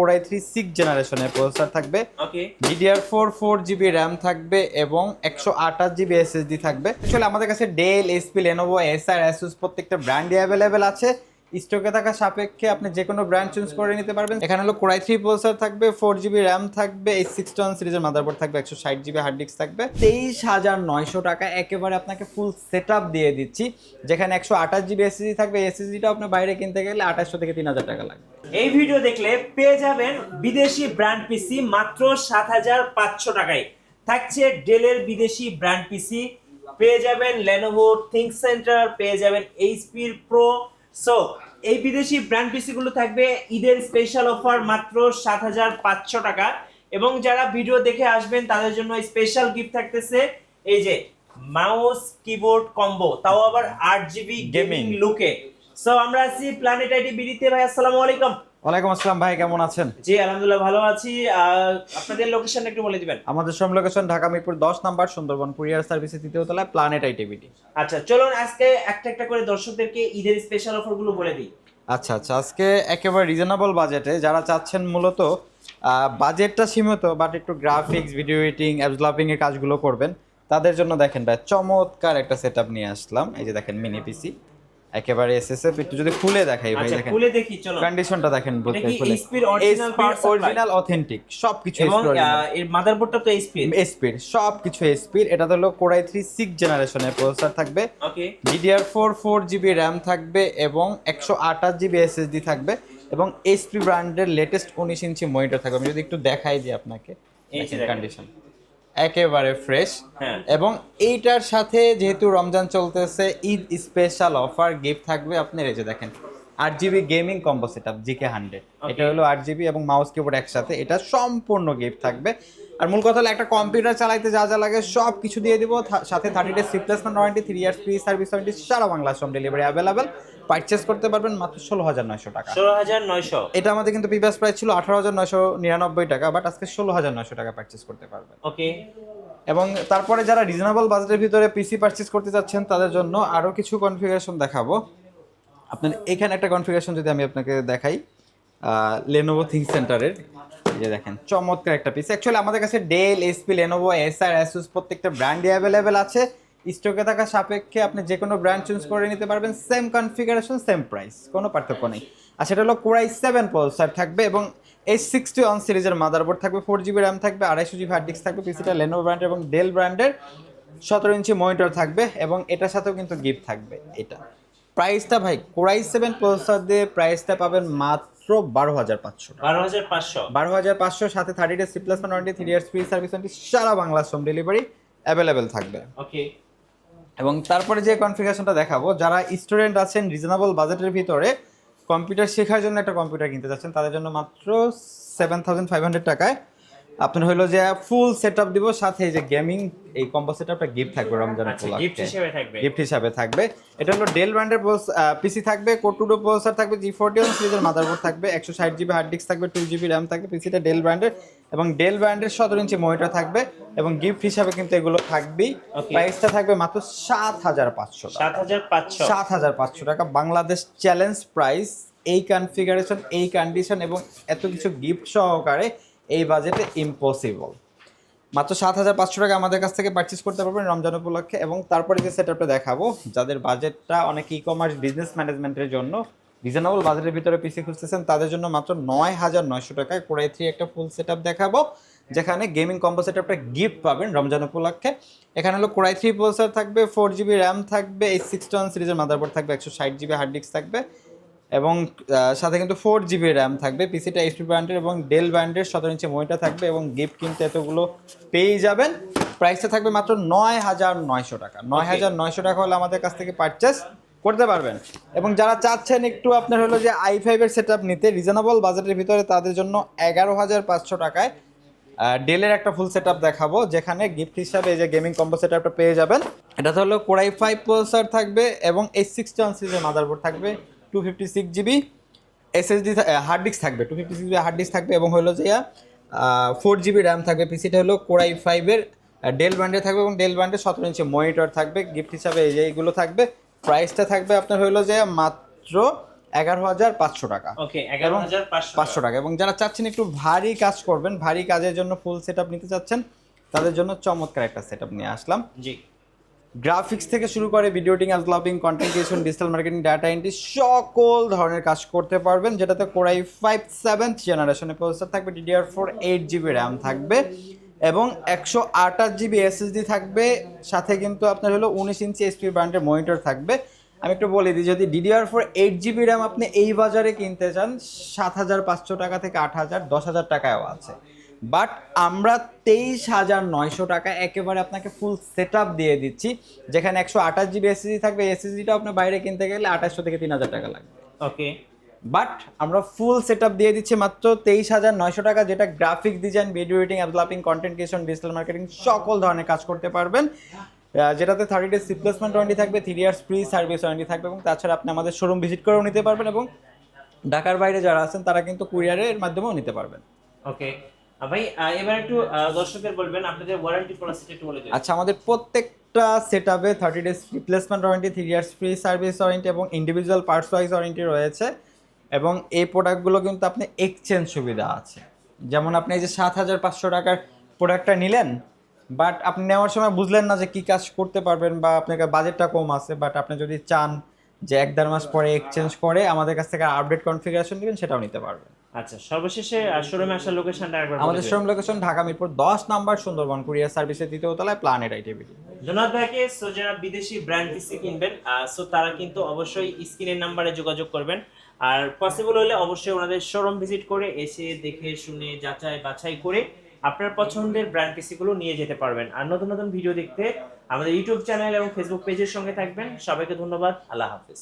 Core i3 6 জেনারেশনের processor থাকবে। ওকে, DDR4 4GB RAM থাকবে এবং 128GB SSD থাকবে। অ্যাকচুয়ালি আমাদের কাছে ডেল, এইচপি, লেনোভো, এসার, আসুস প্রত্যেকটা ব্র্যান্ডই অ্যাভেলেবেল আছে। স্টকে থাকা সাপেক্ষে আপনি যে কোনো ব্র্যান্ড চুজ করে নিতে পারবেন। এখানে হলো Core i3 প্রসেসর থাকবে, 4GB RAM থাকবে, H61 সিরিজের মাদারবোর্ড থাকবে, 160GB হার্ড ডিস্ক থাকবে। 23,900 টাকা একেবারে আপনাকে ফুল সেটআপ দিয়ে দিচ্ছি, যেখানে 128GB SSD থাকবে। এসএসডিটা আপনি বাইরে কিনতে গেলে 2800 থেকে 3000 টাকা লাগবে। এই ভিডিও দেখলে পেয়ে যাবেন বিদেশি ব্র্যান্ড পিসি মাত্র 7,500 টাকায়। থাকছে ডেলের বিদেশি ব্র্যান্ড পিসি, পেয়ে যাবেন লেনোভো থিংকসেন্টার, পেয়ে যাবেন এইচপির প্রো। সো এই বিদেশি ব্র্যান্ড পিসি গুলো থাকবে ঈদের স্পেশাল অফার মাত্র 7,500 টাকা। এবং যারা ভিডিও দেখে আসবেন তাদের জন্য স্পেশাল গিফট থাকতেছে এই যে মাউস কিবোর্ড কম্বো, তাও আবার 8GB গেমিং লুকে। সো আমরা আছি প্ল্যানেট আইটি বিডিতে। ভাই আসসালামু আলাইকুম। ওয়ালাইকুম আসসালাম ভাই, কেমন আছেন? জি আলহামদুলিল্লাহ ভালো আছি। আপনাদের লোকেশন একটু বলে দিবেন। আমাদের showroom location Dhaka Mirpur 10 number, Sundarban courier সার্ভিসের 3য় তলায়, প্ল্যানেট আইটিভিডি। আচ্ছা চলুন আজকে একটা একটা করে দর্শকদেরকে ঈদের স্পেশাল অফার গুলো বলে দিই। আচ্ছা আজকে একেবারে রিজনেবল বাজেটে যারা চাচ্ছেন মূলত বাজেটটা সীমিত বাট একটু graphics, video editing, apps developing এর কাজগুলো করবেন, তাদের জন্য দেখেন ভাই চমৎকার একটা সেটআপ নিয়ে আসলাম। এই যে দেখেন মিনি পিসি, একেবারে এসএসএফ। একটু যদি খুলে দেখাই ভাই, আচ্ছা দেখেন খুলে দেখি চলো। কন্ডিশনটা দেখেন, বলতে খুলে এইচপির original power supply, original authentic সবকিছু। এবং এর মাদারবোর্ডটা তো এইচপির সবকিছু এইচপির। এটা হলো Core i3 6 জেনারেশনের প্রসেসর থাকবে। ওকে, DDR4 4GB RAM থাকবে এবং 128GB SSD থাকবে এবং এইচপি ব্র্যান্ডের লেটেস্ট 19 ইঞ্চি মনিটর থাকবে। আমি যদি একটু দেখাই দিই আপনাকে, কন্ডিশন একেবারে ফ্রেশ। হ্যাঁ। এবং এইটার সাথে যেহেতু রমজান চলতেছে, ঈদ স্পেশাল অফার গিফট থাকবে আপনার। এই যে দেখেন 8GB gaming combo setup GK100, এটা হলো 8GB এবং মাউস কিবোর্ড একসাথে, এটা সম্পূর্ণ গিফট থাকবে। আর মূল কথা হলো একটা কম্পিউটার চালাইতে যা যা লাগে সব কিছু দিয়ে দিব, সাথে 30 days replacement warranty, 3 years free service warranty, সারা Bangladesh home delivery available. Purchase করতে পারবেন মাত্র 16,900 টাকা। 16,900। এটা আমাদের কিন্তু প্রিভিয়াস প্রাইস ছিল 18,999 টাকা, বাট আজকে 16,900 টাকা পারচেস করতে পারবেন। ওকে, এবং তারপরে যারা রিজনেবল বাজেটের ভিতরে পিসি পারচেস করতে যাচ্ছেন তাদের জন্য আরও কিছু কনফিগারেশন দেখাবো। আপনার এখানে একটা কনফিগারেশন যদি আমি আপনাকে দেখাই, লেনোভো থিংকসেন্টারের, এই যে দেখেন চমৎকার একটা পিসি। অ্যাকচুয়ালি আমাদের কাছে ডেল, এইচপি, লেনোভো, এসার, আসুস প্রত্যেকটা ব্র্যান্ডই অ্যাভেলেবেল আছে। স্টকে থাকা সাপেক্ষে আপনি যে কোনো ব্র্যান্ড চুজ করে নিতে পারবেন। সেম কনফিগারেশন, সেম প্রাইস, কোনো পার্থক্য নেই। আর সেটা হলো Core i7 প্রসেসর থাকবে এবং H61 সিরিজের মাদারবোর্ড থাকবে, 4GB RAM থাকবে, 250GB হার্ড ডিস্ক থাকবে। পিসিটা লেনোভো ব্র্যান্ডের এবং ডেল ব্র্যান্ডের, 17 ইঞ্চি মনিটর থাকবে এবং এটার সাথেও কিন্তু গিফট থাকবে। এটা প্রাইসটা ভাই Core i7 প্রসেসর দিয়ে প্রাইসটা পাবেন মাত্র 12,500 টাকা। 12,500। 12,500 সাথে 30 days replacement warranty, 3 years free service warranty, সারা বাংলাদেশ হোম ডেলিভারি অ্যাভেলেবেল থাকবে। ওকে, এবং তারপরে যে কনফিগারেশনটা দেখাবো, যারা স্টুডেন্ট আছেন রিজনেবল বাজেটের ভিতরে কম্পিউটার শেখার জন্য একটা কম্পিউটার কিনতে যাচ্ছেন, তাদের জন্য মাত্র 7,500 টাকায় আপনার হলো যে ফুল সেটআপ দিব, সাথে এই যে গেমিং এই কম্বো সেটআপটা গিফট থাকবে রমজানের উপলক্ষে, গিফট হিসেবে থাকবে। গিফট হিসাবে থাকবে। এটা হলো ডেল ব্র্যান্ডের পিসি থাকবে, Core 2 প্রসেসর থাকবে, G41 সিরিজের মাদারবোর্ড থাকবে, 160GB হার্ড ডিস্ক থাকবে, 2GB RAM থাকবে। পিসিটা ডেল ব্র্যান্ডের এবং ডেল ব্র্যান্ডের 17 ইঞ্চি মনিটর থাকবে এবং গিফট হিসাবে কিন্তু এগুলো থাকবেই। প্রাইসটা থাকবে মাত্র 7,500 টাকা। 7,500। 7,500 টাকা বাংলাদেশ চ্যালেঞ্জ প্রাইস। এই কনফিগারেশন, এই কন্ডিশন এবং এত কিছু গিফট সহকারে এই বাজেটে ইম্পসিবল। মাত্র 7,500 টাকা আমাদের কাছ থেকে পারচেস করতে পারবেন রমজান উপলক্ষে। এবং তারপরে যে সেটআপটা দেখাবো, যাদের বাজেটটা অনেক ই কমার্স বিজনেস ম্যানেজমেন্টের জন্য রিজনেবল বাজেটের ভিতরে পিসি খুঁজতেছেন, তাদের জন্য মাত্র 9,900 টাকায় Core i3 একটা ফুল সেটআপ দেখাবো, যেখানে গেমিং কম্বো সেটআপটা গিফট পাবেন রমজান উপলক্ষে। এখানে হলো Core i3 প্রসেসর থাকবে, 4GB RAM থাকবে, H61 সিরিজের মাদারবোর্ড থাকবে, 160GB হার্ড ডিস্ক থাকবে এবং সাথে কিন্তু 4GB RAM থাকবে। পিসিটা এইচপি ব্র্যান্ডের এবং ডেল ব্র্যান্ডের, 17 ইঞ্চি মনিটর থাকবে এবং গিফট কিন্তু এতগুলো পেয়ে যাবেন। প্রাইসটা থাকবে মাত্র 9,900 টাকা। 9,900 টাকা হলে আমাদের কাছ থেকে পারচেস করতে পারবেন। এবং যারা চাচ্ছেন একটু আপনার হলো যে i5 এর সেটআপ নিতে রিজনেবল বাজেটের ভিতরে, তাদের জন্য 11,500 টাকায় ডেলের একটা ফুল সেটআপ দেখাবো, যেখানে গিফট হিসাবে এই যে গেমিং কম্বো সেটআপটা পেয়ে যাবেন। এটা হলো Core i5 প্রসেসর থাকবে এবং H61 সিরিজের মাদারবোর্ড থাকবে, 256GB এসএসডি হার্ড ডিস্ক থাকবে, 256GB হার্ড ডিস্ক থাকবে এবং হলো যে 4GB RAM থাকবে। পিসিটা হলো Core i5 এর ডেল ব্র্যান্ডের থাকবে এবং ডেল ব্র্যান্ডের 17 ইঞ্চি মনিটর থাকবে। গিফট হিসাবে এই যে এইগুলো থাকবে। প্রাইসটা থাকবে আপনার হলো যে মাত্র 11,500 টাকা। ওকে 11,500 500 টাকা। এবং যারা চাচ্ছেন একটু ভারী কাজ করবেন, ভারী কাজের জন্য ফুল সেটআপ নিতে চাচ্ছেন, তাদের জন্য চমৎকার একটা সেটআপ নিয়ে আসলাম। জি। গ্রাফিক্স থেকে শুরু করে video editing, developing, content creation, digital marketing, data entry সকল ধরনের কাজ করতে পারবেন, যেটাতে কোরাই 5 7th জেনারেশনের প্রসেসর থাকবে, DDR4 8GB র্যাম থাকবে এবং 128GB SSD থাকবে, সাথে কিন্তু আপনার হলো 19 ইঞ্চি HP ব্র্যান্ডের মনিটর থাকবে। আমি একটু বলে দিই, যদি DDR4 8GB র্যাম আপনি এই বাজারে কিনতে চান 7,500 টাকা থেকে 8,000 10,000 টাকায়ও আছে, বাট আমরা 23,900 টাকা একেবারে আপনাকে ফুল সেটআপ দিয়ে দিচ্ছি, যেখানে 128GB SSD থাকবে। SSDটা আপনি বাইরে কিনতে গেলে 2,800 থেকে 3,000 টাকা লাগবে। ওকে, বাট আমরা ফুল সেটআপ দিয়ে দিচ্ছি মাত্র 23,900 টাকা, যেটা graphics design, video editing, developing, content creation, digital marketing সকল ধরনের কাজ করতে পারবেন, যেটাতে 30 ডেজ রিপ্লেসমেন্ট ওয়ারেন্টি থাকবে, 3 ইয়ার্স ফ্রি সার্ভিস ওয়ারেন্টি থাকবে এবং তাছাড়া আপনি আমাদের শোরুম ভিজিট করেও নিতে পারবেন এবং ঢাকার বাইরে যারা আছেন তারা কিন্তু কুরিয়ারের মাধ্যমেও নিতে পারবেন। ওকে ভাই, এবার একটু দর্শকদের বলবেন আপনাদের ওয়ারেন্টি পলিসিটা একটু বলে দিন। আচ্ছা, আমাদের প্রত্যেকটা সেটআপে 30 days replacement warranty, 3 years free service warranty এবং ইন্ডিভিজুয়াল পার্টস ওয়াইজ ওয়ারেন্টি রয়েছে। এবং এই প্রোডাক্টগুলো কিন্তু আপনি এক্সচেঞ্জ সুবিধা আছে, যেমন আপনি এই যে 7,500 টাকার প্রোডাক্টটা নিলেন, বাট আপনি নেওয়ার সময় বুঝলেন না যে কী কাজ করতে পারবেন বা আপনার বাজেটটা কম আছে, বাট আপনি যদি চান যে 1-1.5 মাস পরে এক্সচেঞ্জ করে আমাদের কাছ থেকে আপডেট কনফিগারেশন নেবেন, সেটাও নিতে পারবেন। আচ্ছা, সর্বশেষে শোরুমে আসার লোকেশনটা একবার বলে আমাদের দিন। Showroom location Dhaka Mirpur 10 number, Sundarban courier সার্ভিসের 2য় তলায়, প্ল্যানেট আইটিভিটি। জনাব ভাইকে সো যারা বিদেশি ব্র্যান্ড পিসি কিনবেন সো তারা কিন্তু অবশ্যই স্ক্রিনের নাম্বারে যোগাযোগ করবেন, আর পসিবল হলে অবশ্যই ওনাদের শোরুম ভিজিট করে এসে দেখে শুনে যাচাই বাছাই করে আপনার পছন্দের ব্র্যান্ড পিসিগুলো নিয়ে যেতে পারবেন। আর নতুন নতুন ভিডিও দেখতে আমাদের ইউটিউব চ্যানেল এবং ফেসবুক পেজের সঙ্গে থাকবেন। সবাইকে ধন্যবাদ, আল্লাহ হাফেজ।